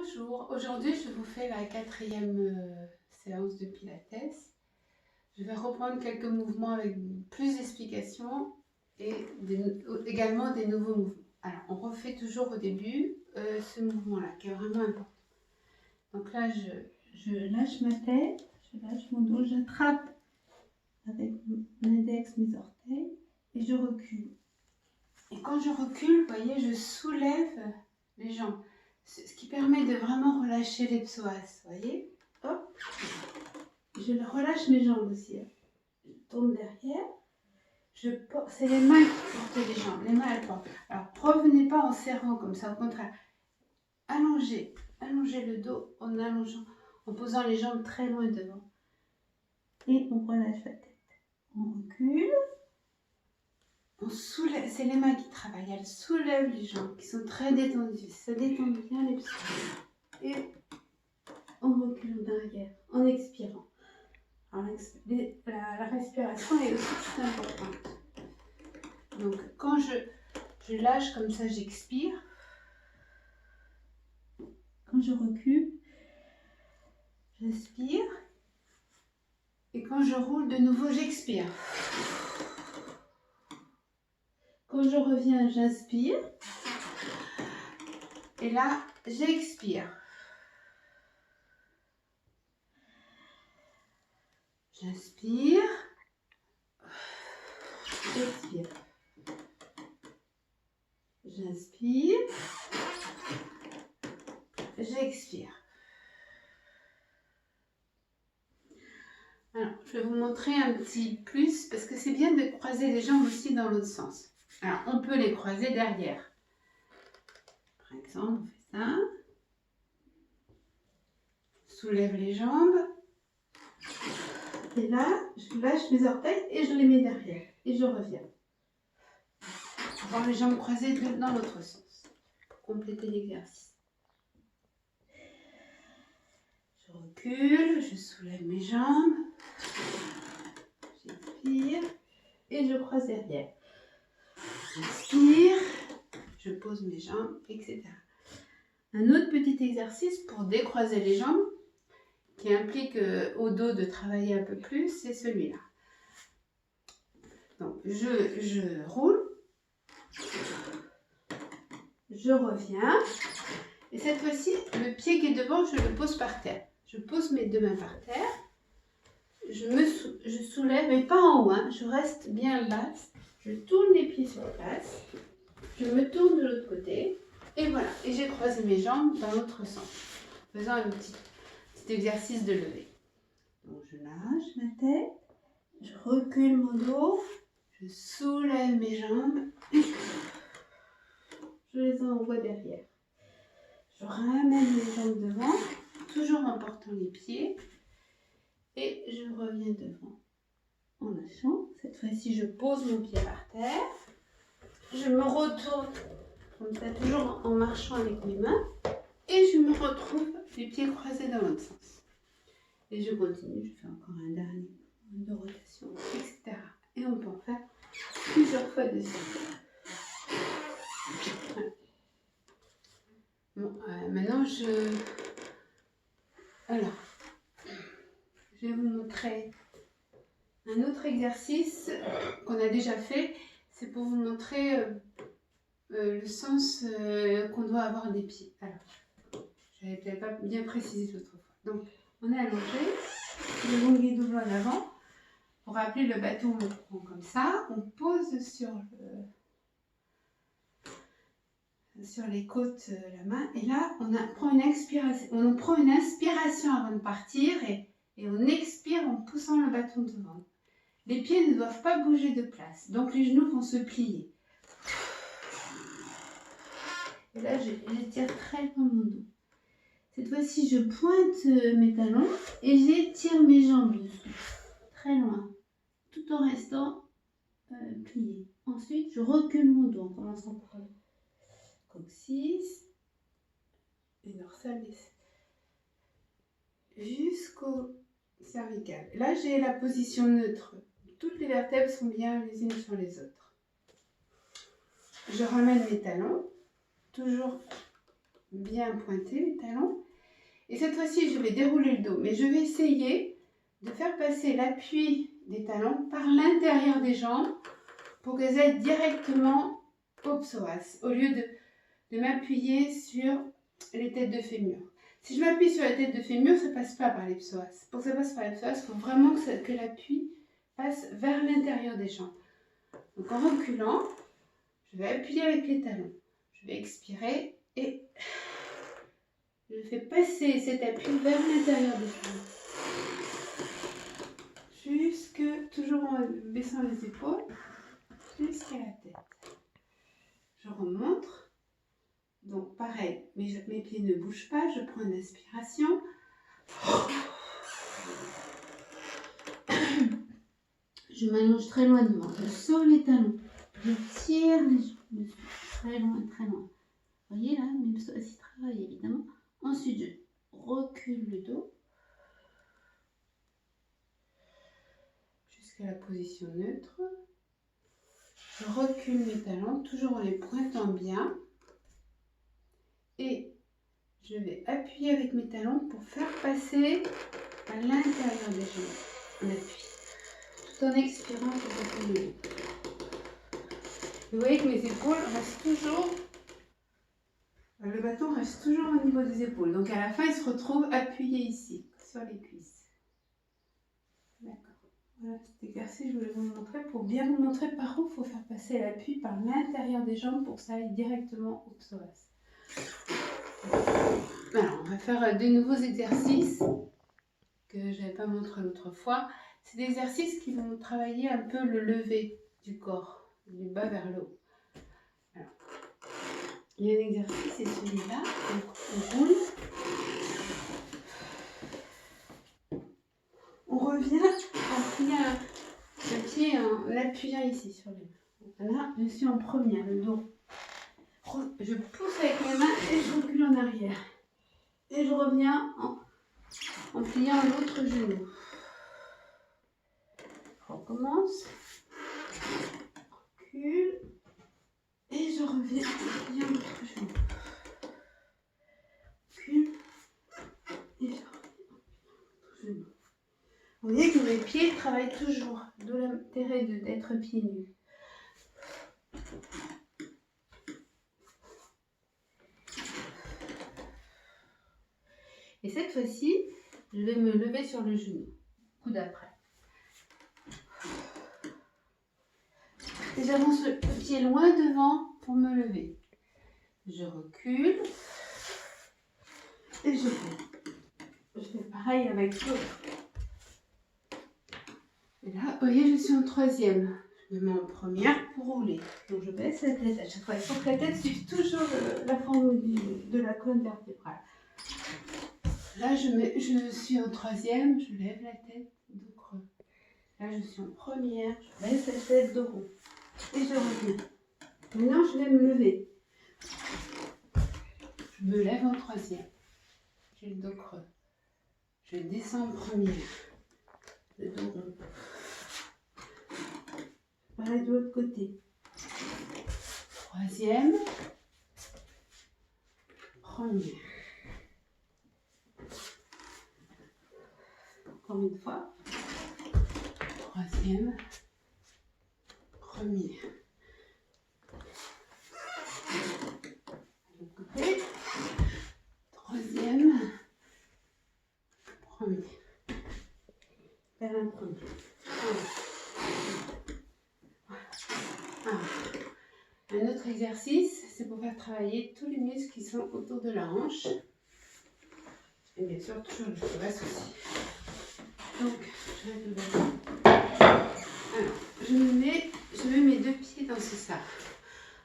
Bonjour, aujourd'hui je vous fais la quatrième séance de Pilates. Je vais reprendre quelques mouvements avec plus d'explications et également des nouveaux mouvements. Alors on refait toujours au début ce mouvement-là qui est vraiment important. Donc là je lâche ma tête, je lâche mon dos, j'attrape avec mon index mes orteils et je recule. Et quand je recule, vous voyez, je soulève les jambes. Ce qui permet de vraiment relâcher les psoas, vous voyez. Hop. Je relâche mes jambes aussi. Je tourne derrière. C'est les mains qui portent les jambes. Les mains, elles portent. Alors, revenez pas en serrant comme ça. Au contraire, allongez. Allongez le dos en allongeant, en posant les jambes très loin devant. Et on relâche la tête. On recule. On soulève, c'est les mains qui travaillent, elles soulèvent les jambes qui sont très détendues, ça détend bien les psoas. Et on recule en arrière en expirant. Alors, la respiration est aussi très importante. Donc quand je lâche comme ça, j'expire. Quand je recule, j'inspire. Et quand je roule de nouveau, j'expire. Quand je reviens, j'inspire. Et là, j'expire. J'inspire. J'expire. J'inspire. J'expire. Alors, je vais vous montrer un petit plus parce que c'est bien de croiser les jambes aussi dans l'autre sens. Alors, on peut les croiser derrière. Par exemple, on fait ça. Soulève les jambes. Et là, je lâche mes orteils et je les mets derrière. Et je reviens. Avoir les jambes croisées dans l'autre sens. Pour compléter l'exercice. Je recule, je soulève mes jambes. J'expire. Et je croise derrière. J'inspire, je pose mes jambes, etc. Un autre petit exercice pour décroiser les jambes, qui implique au dos de travailler un peu plus, c'est celui-là. Donc, je roule, je reviens, et cette fois-ci, le pied qui est devant, je le pose par terre. Je pose mes deux mains par terre, je soulève, mais pas en haut, hein, je reste bien là, je tourne les pieds sur place, je me tourne de l'autre côté, et voilà, et j'ai croisé mes jambes dans l'autre sens, faisant un petit exercice de levée. Donc je lâche ma tête, je recule mon dos, je soulève mes jambes, je les envoie derrière. Je ramène les jambes devant, toujours en portant les pieds, et je reviens devant en lâchant. Cette fois-ci, je pose mon pied par terre, je me retourne comme ça, toujours en marchant avec mes mains, et je me retrouve les pieds croisés dans l'autre sens. Et je continue, je fais encore un dernier de rotation, etc. Et on peut en faire plusieurs fois de suite. Voilà. Bon, maintenant alors, je vais vous montrer un autre exercice qu'on a déjà fait. C'est pour vous montrer le sens qu'on doit avoir des pieds. Alors, je n'avais peut-être pas bien précisé l'autre fois. Donc, on est allongé, le long guidon à l'avant. Pour rappeler, le bâton, on le prend comme ça, on pose sur les côtes la main, et là, on prend une inspiration avant de partir, et on expire en poussant le bâton devant. Les pieds ne doivent pas bouger de place, donc les genoux vont se plier. Et là, j'étire très loin mon dos. Cette fois-ci, je pointe mes talons et j'étire mes jambes dessous, très loin, tout en restant plié. Ensuite, je recule mon dos en commençant par le coccyx et dorsal jusqu'au cervical. Là, j'ai la position neutre. Toutes les vertèbres sont bien les unes sur les autres. Je ramène mes talons, toujours bien pointés les talons. Et cette fois-ci, je vais dérouler le dos, mais je vais essayer de faire passer l'appui des talons par l'intérieur des jambes pour qu'elles aillent directement au psoas, au lieu de m'appuyer sur les têtes de fémur. Si je m'appuie sur la tête de fémur, ça ne passe pas par les psoas. Pour que ça passe par les psoas, il faut vraiment que l'appui passe vers l'intérieur des jambes. Donc en reculant, je vais appuyer avec les talons. Je vais expirer et je fais passer cet appui vers l'intérieur des jambes. Toujours en baissant les épaules, jusqu'à la tête. Je remonte. Donc pareil, mes pieds ne bougent pas, je prends une inspiration. Je m'allonge très loin devant, je sors les talons, je tire les jambes très loin, très loin. Vous voyez là, mes psoas y travaillent évidemment. Ensuite, je recule le dos jusqu'à la position neutre. Je recule mes talons, toujours en les pointant bien. Et je vais appuyer avec mes talons pour faire passer à l'intérieur des jambes. On appuie. Tout en expirant pour passer le dos. Vous voyez que mes épaules restent toujours... Le bâton reste toujours au niveau des épaules. Donc à la fin, il se retrouve appuyé ici, sur les cuisses. D'accord. Voilà, cet exercice, je voulais vous le montrer pour bien vous montrer par où il faut faire passer l'appui par l'intérieur des jambes pour que ça aille directement au psoas. Alors, on va faire des nouveaux exercices que je n'avais pas montré l'autre fois. C'est des exercices qui vont travailler un peu le lever du corps, du bas vers le haut. Alors, il y a un exercice, c'est celui-là. On roule. On revient à plier le pied en appuyant ici sur les mains. Là, je suis en première, le dos. Je pousse avec mes mains et je recule en arrière. Et je reviens en pliant l'autre genou. Je recommence. Recule. Et je reviens en pliant l'autre genou. Recule. Et je reviens en pliant l'autre genou. Vous voyez que mes pieds travaillent toujours. D'où l'intérêt d'être pieds nus. Et cette fois-ci, je vais me lever sur le genou. Coup d'après. Et j'avance le pied loin devant pour me lever. Je recule. Et je fais pareil avec l'autre. Et là, vous voyez, je suis en troisième. Je me mets en première pour rouler. Donc je baisse la tête à chaque fois. Il faut que la tête suive toujours la forme de la colonne vertébrale. Là, je suis en troisième, je lève la tête, dos creux. Là, je suis en première, je baisse la tête, dos rond. Et je reviens. Maintenant, je vais me lever. Je me lève en troisième. J'ai le dos creux. Je descends en première. Le dos rond. Pareil de l'autre côté. Troisième. Première. Encore une fois. Troisième. Première. De l'autre côté. Troisième. Première. Vers un premier. Un autre exercice, c'est pour faire travailler tous les muscles qui sont autour de la hanche. Et bien sûr, toujours le psoas aussi. Donc, je vais tout alors, je mets mes deux pieds dans ce sac.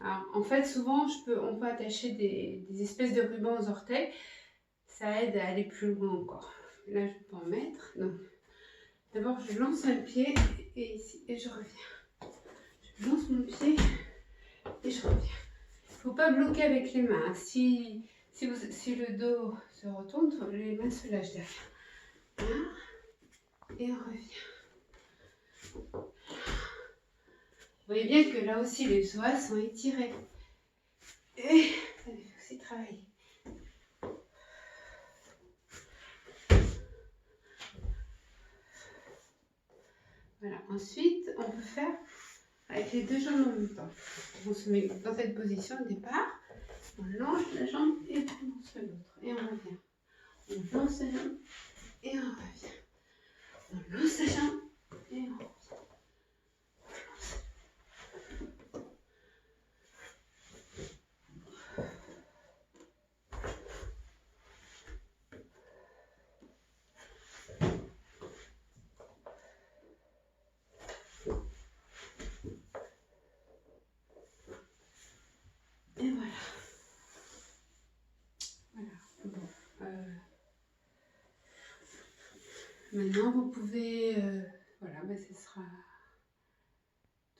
Alors, en fait, souvent, on peut attacher des espèces de rubans aux orteils. Ça aide à aller plus loin encore. Là, je peux en mettre. Donc, d'abord, je lance un pied et ici, et je reviens. Je lance mon pied et je reviens. Il ne faut pas bloquer avec les mains. Si le dos se retourne, les mains se lâchent derrière. Et on revient. Vous voyez bien que là aussi les psoas sont étirés. Et ça les fait aussi travailler. Voilà. Ensuite, on peut faire avec les 2 jambes en même temps. On se met dans cette position au départ. On lance la jambe et on lance l'autre. Et on revient. On lance la jambe et on revient. On lance la jambe et on revient. Et voilà. Voilà. Bon. Maintenant, vous pouvez... voilà, ce sera...